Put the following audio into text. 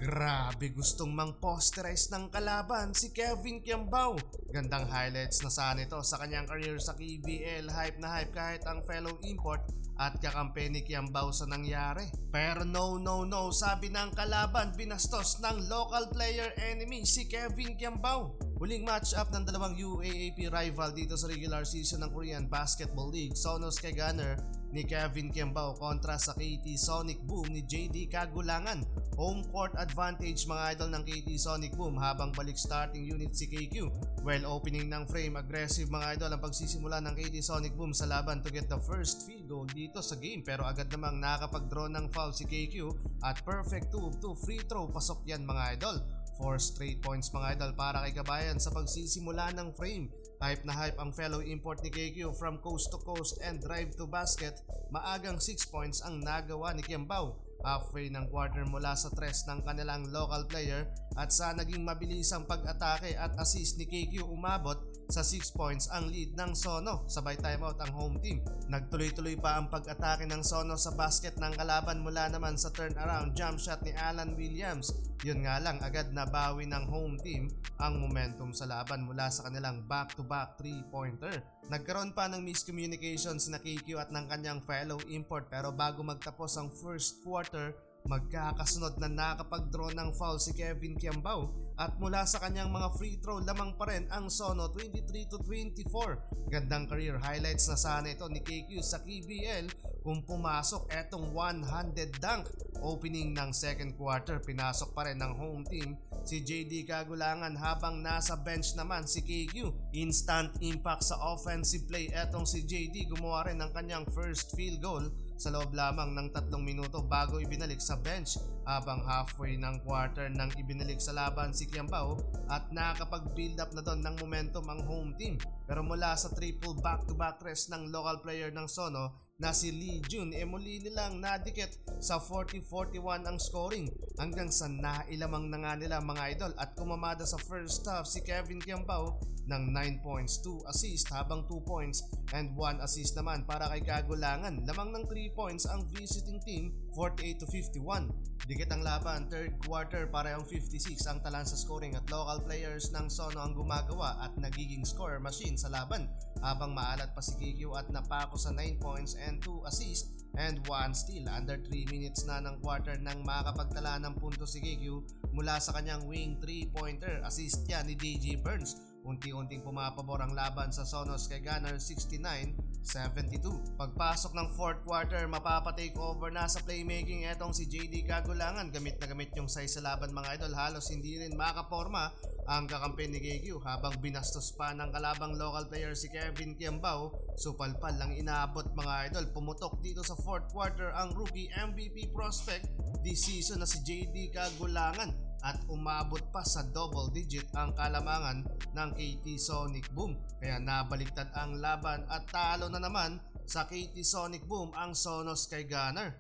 Grabe gustong mang-posterize ng kalaban si Kevin Kiambao. Gandang highlights na sana ito sa kanyang career sa KBL. Hype na hype kahit ang fellow import at kakampi ni Kiambao sa nangyari. Pero no, sabi ng kalaban, binastos ng local player enemy si Kevin Kiambao. Huling match-up ng dalawang UAAP rival dito sa regular season ng Korean Basketball League, Sonos Keganer ni Kevin Kiambao kontra sa KT Sonic Boom ni JD Kagulangan. Home court advantage mga idol ng KT Sonic Boom habang balik starting unit si KQ. While opening ng frame, aggressive mga idol ang pagsisimula ng KT Sonic Boom sa laban to get the first field goal dito sa game, pero agad namang nakakapag-draw ng foul si KQ at perfect 2-2 free throw pasok yan mga idol. 4 straight points mga idol para kay Kabayan sa pagsisimula ng frame. Hype na hype ang fellow import ni KQ from coast to coast and drive to basket. Maagang 6 points ang nagawa ni Kiambao. Halfway ng quarter mula sa tres ng kanilang local player at sa naging mabilisang pag-atake at assist ni KQ umabot sa 6 points ang lead ng Sono. Sabay timeout ang home team. Nagtuloy-tuloy pa ang pag-atake ng Sono sa basket ng kalaban mula naman sa turnaround jump shot ni Alan Williams. Yun nga lang, agad na bawi ng home team ang momentum sa laban mula sa kanilang back-to-back 3-pointer. Nagkaroon pa ng miscommunication sina KQ at ng kanyang fellow import, pero bago magtapos ang first quarter, magkakasunod na nakapag-draw ng foul si Kevin Kiambao at mula sa kanyang mga free throw lamang pa rin ang Sono 23-24. Gandang career highlights na sana ito ni KQ sa KBL kung pumasok etong one-handed dunk. Opening ng second quarter, pinasok pa rin ng home team si JD Kagulangan habang nasa bench naman si KQ. Instant impact sa offensive play etong si JD, gumawa rin ng kanyang first field goal sa loob lamang ng 3 minuto bago ibinalik sa bench. Habang halfway ng quarter nang ibinalik sa laban si Kiambao at nakapag-build up na doon ng momentum ang home team. Pero mula sa triple back-to-back rest ng local player ng Sono na si Lee Jun, muli nilang nadikit sa 40-41 ang scoring hanggang sa nailamang na nga nila mga idol at kumamada sa first half si Kevin Kiambao ng 9 points, 2 assists habang 2 points and 1 assist naman para kay Kagulangan. Lamang ng 3 points ang visiting team, 48-51. Dikit ang laban, third quarter parehong 56 ang talan sa scoring at local players ng Sono ang gumagawa at nagiging score machine sa laban habang maalat pa si KQ at napako sa 9 points and 2 assists and 1 steal. Under 3 minutes na ng quarter nang makapagtala ng punto si KQ mula sa kanyang wing 3-pointer. Assist yan ni DJ Burns. Unti-unting pumapabor ang laban sa Sonos kay Gunner 69-72. Pagpasok ng fourth quarter, mapapa-take over na sa playmaking etong si JD Kagulangan. Gamit na gamit yung size sa laban mga idol. Halos hindi rin makaporma ang kakampi ni KQ habang binastos pa ng kalabang local player si Kevin Kiambao. Supalpal lang inaabot mga idol. Pumutok dito sa fourth quarter ang rookie MVP prospect this season na si JD Kagulangan at umabot pa sa double digit ang kalamangan ng KT Sonic Boom. Kaya nabaliktad ang laban at talo na naman sa KT Sonic Boom ang Sonos kay Gunner.